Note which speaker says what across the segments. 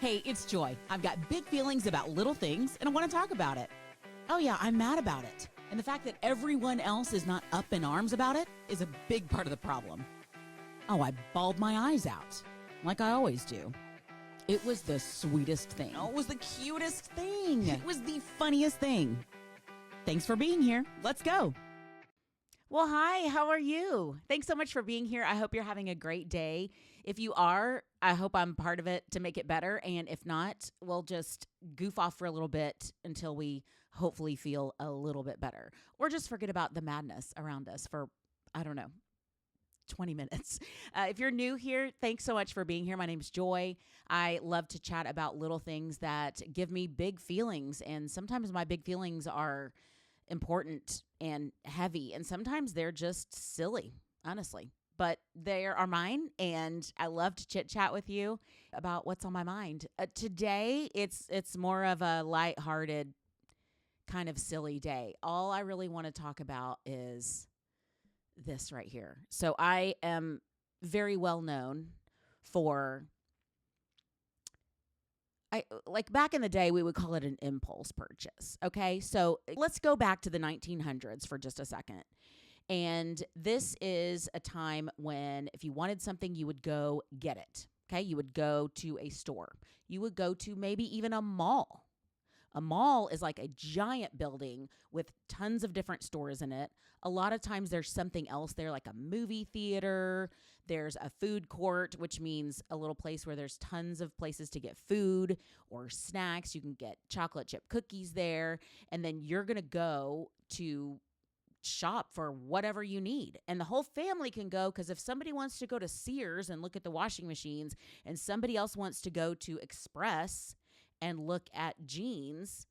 Speaker 1: Hey, it's Joy. I've got big feelings about little things, and I want to talk about it. Oh yeah, I'm mad about it. And the fact that everyone else is not up in arms about it is a big part of the problem. Oh, I bawled my eyes out, like I always do. It was the sweetest thing. Oh, it was the cutest thing. It was the funniest thing. Thanks for being here. Let's go. Well, hi, how are you? Thanks so much for being here. I hope you're having a great day. If you are, I hope I'm part of it to make it better. And if not, we'll just goof off for a little bit until we hopefully feel a little bit better. Or just forget about the madness around us for, 20 minutes. If you're new here, thanks so much for being here. My name's Joy. I love to chat about little things that give me big feelings. And sometimes my big feelings are important and heavy, and sometimes they're just silly, honestly. But they are mine, and I love to chit chat with you about what's on my mind. Today, it's more of a lighthearted, kind of silly day. All I really want to talk about is this right here. So I am very well known for, like back in the day, we would call it an impulse purchase. Okay. So let's go back to the 1900s for just a second. And this is a time when if you wanted something, you would go get it. Okay. You would go to a store. You would go to maybe even a mall. A mall is like a giant building with tons of different stores in it. A lot of times there's something else there, like a movie theater. There's a food court, which means a little place where there's tons of places to get food or snacks. You can get chocolate chip cookies there. And then you're going to go to shop for whatever you need. And the whole family can go, because if somebody wants to go to Sears and look at the washing machines and somebody else wants to go to Express and look at jeans,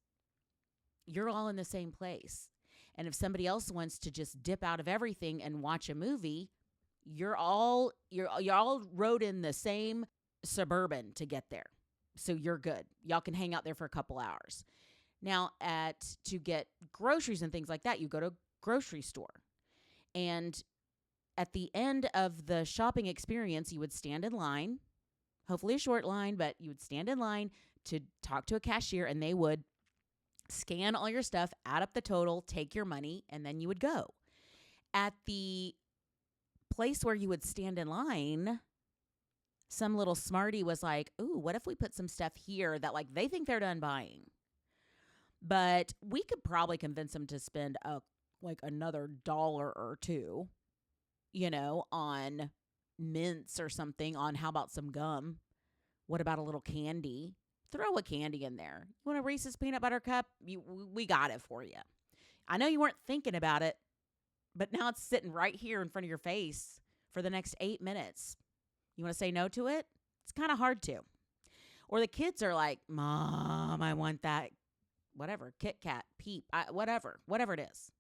Speaker 1: you're all in the same place. And if somebody else wants to just dip out of everything and watch a movie, you're all rode in the same Suburban to get there. So you're good. Y'all can hang out there for a couple hours. Now, to get groceries and things like that, you go to a grocery store. And at the end of the shopping experience, you would stand in line, hopefully a short line, but you would stand in line to talk to a cashier, and they would scan all your stuff, add up the total, take your money, and then you would go. At the place where you would stand in line, some little smarty was like, ooh, what if we put some stuff here that like they think they're done buying? But we could probably convince them to spend another dollar or two, on mints or something, on how about some gum? What about a little candy? Throw a candy in there. You want a Reese's peanut butter cup? We got it for you. I know you weren't thinking about it, but now it's sitting right here in front of your face for the next 8 minutes. You want to say no to it? It's kind of hard to. Or the kids are like, Mom, I want that, whatever, Kit Kat, Peep, whatever it is.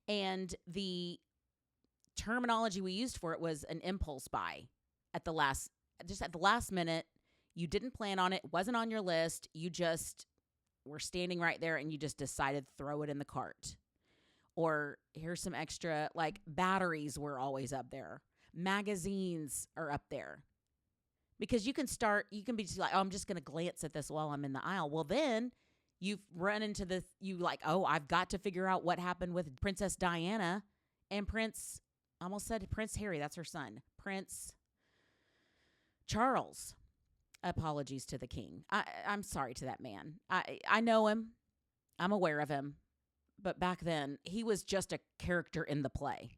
Speaker 1: And the terminology we used for it was an impulse buy at the last minute. You didn't plan on it. It wasn't on your list. You just were standing right there and you just decided to throw it in the cart. Or here's some extra, like batteries were always up there. Magazines are up there. Because you can be just like, oh, I'm just going to glance at this while I'm in the aisle. Well, then you've run into this, I've got to figure out what happened with Princess Diana and Prince Harry, that's her son, Prince Charles. Apologies to the king. I'm sorry to that man. I know him. I'm aware of him. But back then, he was just a character in the play.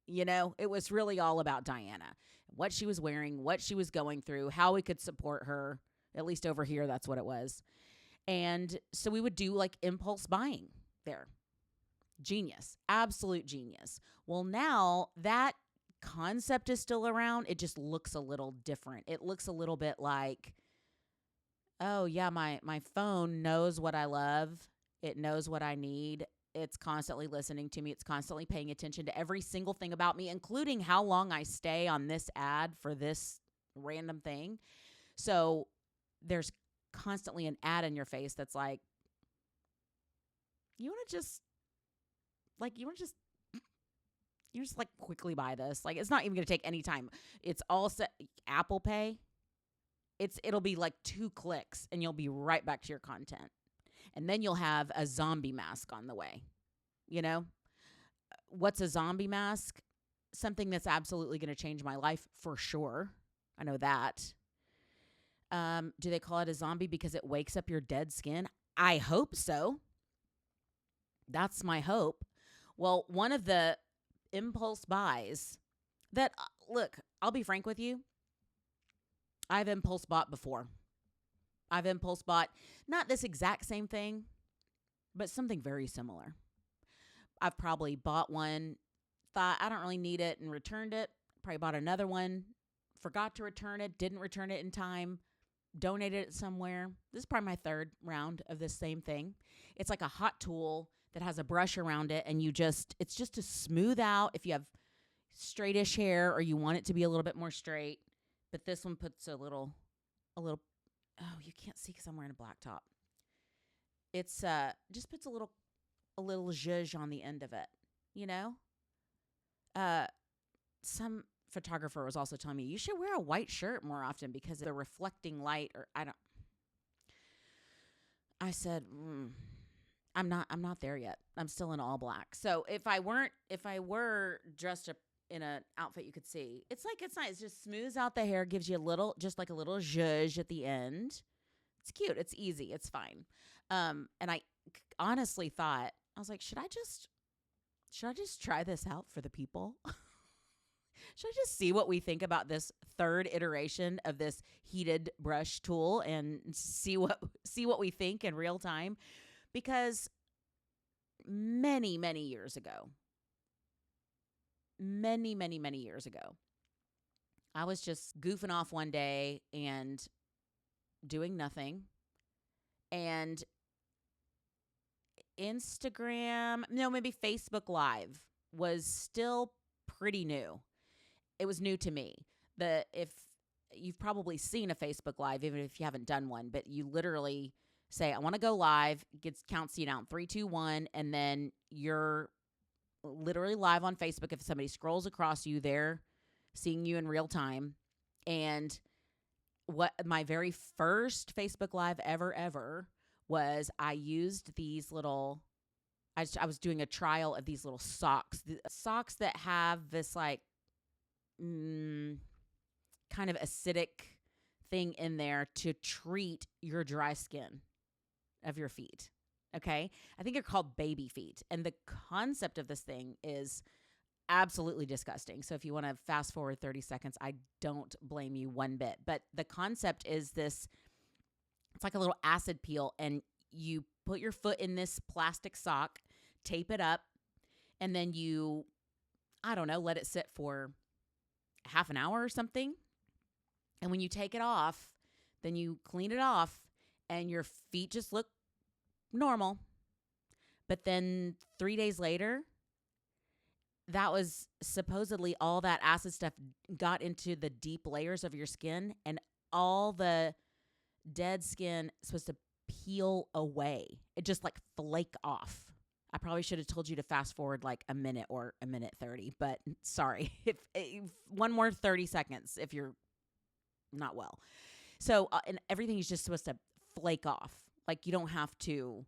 Speaker 1: It was really all about Diana, what she was wearing, what she was going through, how we could support her. At least over here, that's what it was. And so we would do like impulse buying there. Genius. Absolute genius. Well, now that concept is still around. It just looks a little different. It looks a little bit like, oh yeah, my phone knows what I love. It knows what I need. It's constantly listening to me. It's constantly paying attention to every single thing about me, including how long I stay on this ad for this random thing. So there's constantly an ad in your face that's like, you want to just like quickly buy this. Like, it's not even going to take any time. It's all set. Apple Pay. It'll be like 2 clicks and you'll be right back to your content. And then you'll have a zombie mask on the way. You know? What's a zombie mask? Something that's absolutely going to change my life for sure. I know that. Do they call it a zombie because it wakes up your dead skin? I hope so. That's my hope. Well, one of the impulse buys that, look, I'll be frank with you. I've impulse bought before. I've impulse bought not this exact same thing, but something very similar. I've probably bought one, thought I don't really need it, and returned it. Probably bought another one, forgot to return it, didn't return it in time, donated it somewhere. This is probably my 3rd round of this same thing. It's like a hot tool that has a brush around it, and it's just to smooth out if you have straightish hair or you want it to be a little bit more straight. But this one puts a little, oh, you can't see because I'm wearing a black top. It's just puts a little zhuzh on the end of it, you know? Some photographer was also telling me you should wear a white shirt more often because of the reflecting light, or I said, I'm not there yet. I'm still in all black. So if I were dressed up in an outfit you could see, it's nice. It just smooths out the hair, gives you just like a little zhuzh at the end. It's cute. It's easy. It's fine. And I honestly thought, I was like, should I just try this out for the people? Should I just see what we think about this 3rd iteration of this heated brush tool and see what we think in real time? Because many, many years ago, I was just goofing off one day and doing nothing. And maybe Facebook Live was still pretty new. It was new to me. If you've probably seen a Facebook Live, even if you haven't done one, but you literally say, I want to go live, counts you down 3, 2, 1, and then you're literally live on Facebook. If somebody scrolls across you, they're seeing you in real time. And what my very first Facebook Live ever was, I used these little, I was doing a trial of these little socks that have this like kind of acidic thing in there to treat your dry skin of your feet. Okay. I think they're called baby feet. And the concept of this thing is absolutely disgusting. So if you want to fast forward 30 seconds, I don't blame you one bit. But the concept is this, it's like a little acid peel, and you put your foot in this plastic sock, tape it up, and then you, let it sit for half an hour or something. And when you take it off, then you clean it off and your feet just look normal. But then 3 days later, that was supposedly all that acid stuff got into the deep layers of your skin, and all the dead skin is supposed to peel away. It just like flake off. I probably should have told you to fast forward like a minute or a minute 30, but sorry. If one more 30 seconds if you're not well. So, and everything is just supposed to flake off. Like you don't have to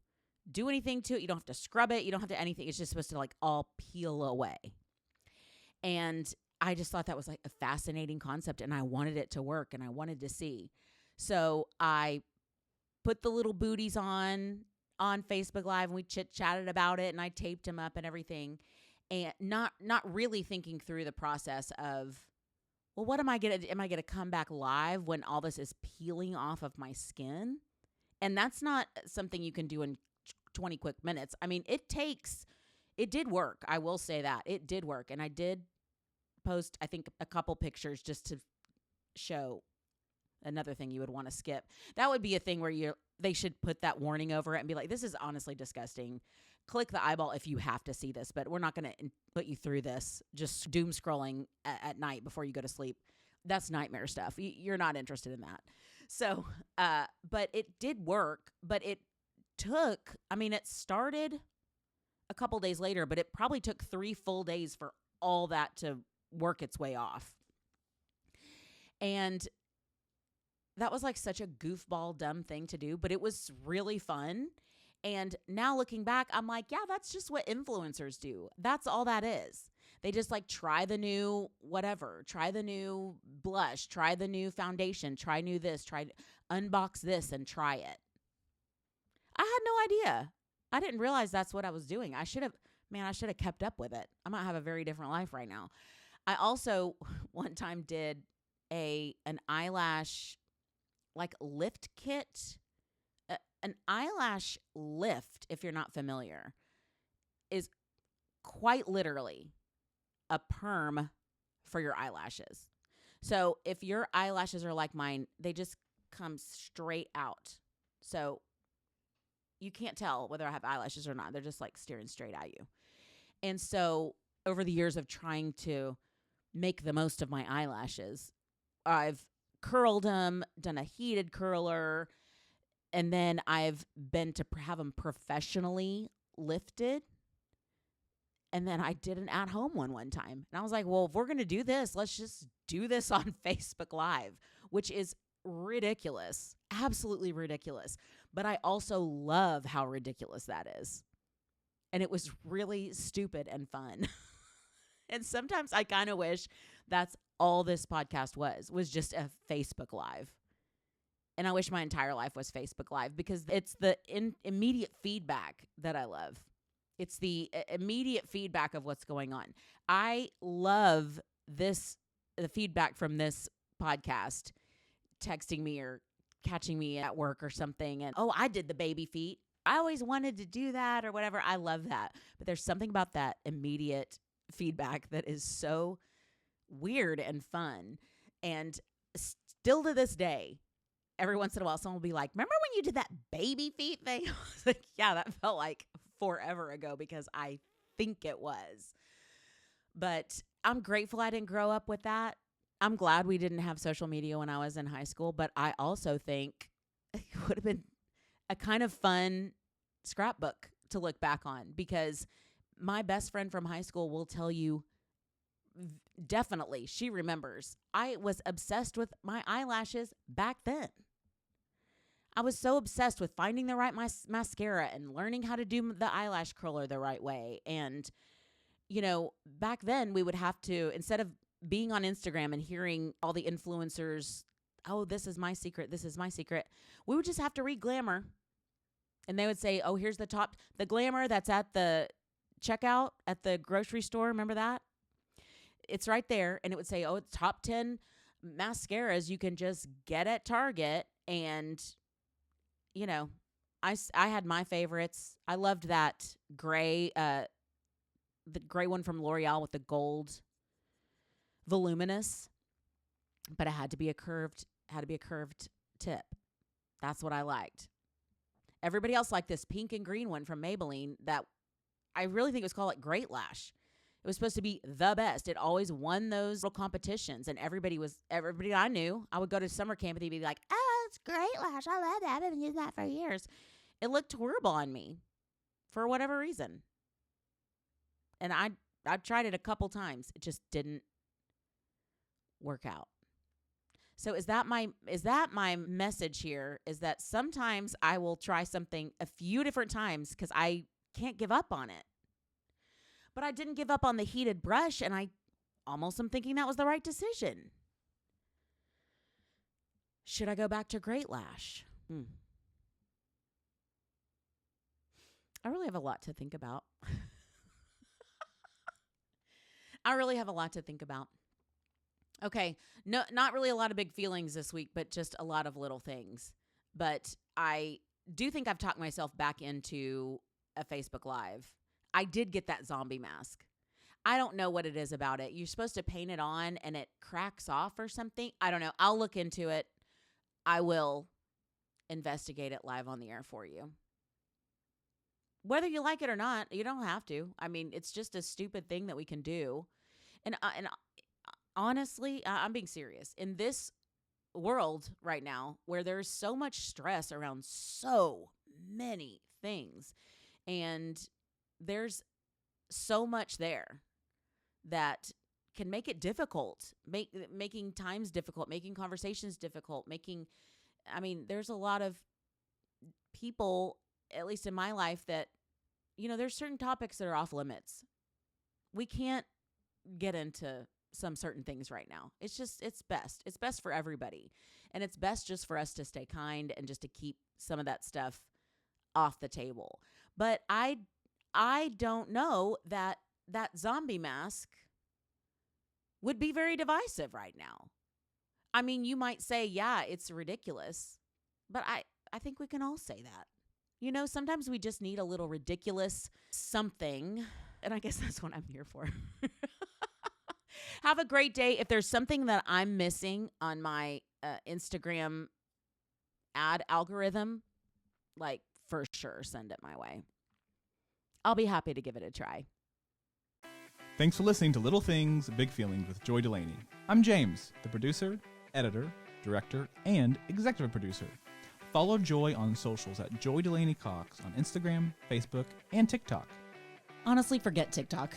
Speaker 1: do anything to it. You don't have to scrub it. You don't have to anything. It's just supposed to like all peel away. And I just thought that was like a fascinating concept, and I wanted it to work, and I wanted to see. So I put the little booties on Facebook Live, and we chit-chatted about it, and I taped them up and everything, and not really thinking through the process of, well, what am I going to come back live when all this is peeling off of my skin? And that's not something you can do in 20 quick minutes. I mean, it did work. I will say that it did work. And I did post, I think, a couple pictures just to show another thing you would want to skip. That would be a thing where they should put that warning over it and be like, this is honestly disgusting. Click the eyeball if you have to see this, but we're not going to put you through this. Just doom scrolling at night before you go to sleep. That's nightmare stuff. You're not interested in that. So, but it did work, but it started a couple days later, but it probably took 3 full days for all that to work its way off. And that was like such a goofball, dumb thing to do, but it was really fun. And now looking back, I'm like, yeah, that's just what influencers do. That's all that is. They just like try the new whatever, try the new blush, try the new foundation, try new this, try unbox this and try it. I had no idea. I didn't realize that's what I was doing. I should have kept up with it. I might have a very different life right now. I also one time did an eyelash like lift kit. An eyelash lift, if you're not familiar, is quite literally a perm for your eyelashes. So if your eyelashes are like mine, they just come straight out. So you can't tell whether I have eyelashes or not. They're just like staring straight at you. And so over the years of trying to make the most of my eyelashes, I've curled them, done a heated curler, and then I've been to have them professionally lifted. And then I did an at-home one time. And I was like, well, if we're going to do this, let's just do this on Facebook Live, which is ridiculous, absolutely ridiculous. But I also love how ridiculous that is. And it was really stupid and fun. And sometimes I kind of wish that's all this podcast was just a Facebook Live. And I wish my entire life was Facebook Live because it's the immediate feedback that I love. It's the immediate feedback of what's going on. I love the feedback from this podcast, texting me or catching me at work or something. And, oh, I did the baby feet. I always wanted to do that or whatever. I love that. But there's something about that immediate feedback that is so weird and fun. And still to this day, every once in a while, someone will be like, remember when you did that baby feet thing? I was like, yeah, that felt like forever ago because I think it was. But I'm grateful I didn't grow up with that. I'm glad we didn't have social media when I was in high school, but I also think it would have been a kind of fun scrapbook to look back on because my best friend from high school will tell you definitely she remembers. I was obsessed with my eyelashes back then. I was so obsessed with finding the right mascara and learning how to do the eyelash curler the right way. And, you know, back then we would have to, instead of being on Instagram and hearing all the influencers, oh, this is my secret, we would just have to read Glamour. And they would say, oh, here's the Glamour that's at the checkout at the grocery store. Remember that? It's right there. And it would say, oh, it's top 10 mascaras you can just get at Target. And, you know, I had my favorites. I loved that gray, the gray one from L'Oreal with the gold voluminous, but it had to be a curved tip. That's what I liked. Everybody else liked this pink and green one from Maybelline that I really think it was called like Great Lash. It was supposed to be the best. It always won those little competitions, and everybody I knew, I would go to summer camp and they'd be like, oh, it's Great Lash. I love that. I've been using that for years. It looked horrible on me for whatever reason. And I tried it a couple times. It just didn't work out. So is that my message here is that sometimes I will try something a few different times because I can't give up on it. But I didn't give up on the heated brush, and I almost am thinking that was the right decision. Should I go back to Great Lash? I really have a lot to think about. Okay, no, not really a lot of big feelings this week, but just a lot of little things. But I do think I've talked myself back into a Facebook Live. I did get that zombie mask. I don't know what it is about it. You're supposed to paint it on and it cracks off or something. I don't know. I'll look into it. I will investigate it live on the air for you. Whether you like it or not, you don't have to. I mean, it's just a stupid thing that we can do. And honestly, I'm being serious. In this world right now where there's so much stress around so many things, and there's so much there that can make it difficult, making times difficult, making conversations difficult, there's a lot of people, at least in my life, that, there's certain topics that are off limits. We can't get into some certain things right now. It's best for everybody. And it's best just for us to stay kind and just to keep some of that stuff off the table. But I don't know that zombie mask would be very divisive right now. I mean, you might say, yeah, it's ridiculous, but I think we can all say that. Sometimes we just need a little ridiculous something, and I guess that's what I'm here for. Have a great day. If there's something that I'm missing on my Instagram ad algorithm, for sure, send it my way. I'll be happy to give it a try.
Speaker 2: Thanks for listening to Little Things, Big Feelings with Joy Delaney. I'm James, the producer, editor, director, and executive producer. Follow Joy on socials at Joy Delaney Cox on Instagram, Facebook, and TikTok.
Speaker 1: Honestly, forget TikTok.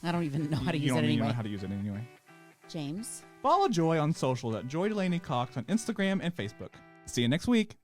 Speaker 1: I don't even know how to use it anyway.
Speaker 2: You don't know how to use it anyway.
Speaker 1: James?
Speaker 2: Follow Joy on socials at Joy Delaney Cox on Instagram and Facebook. See you next week.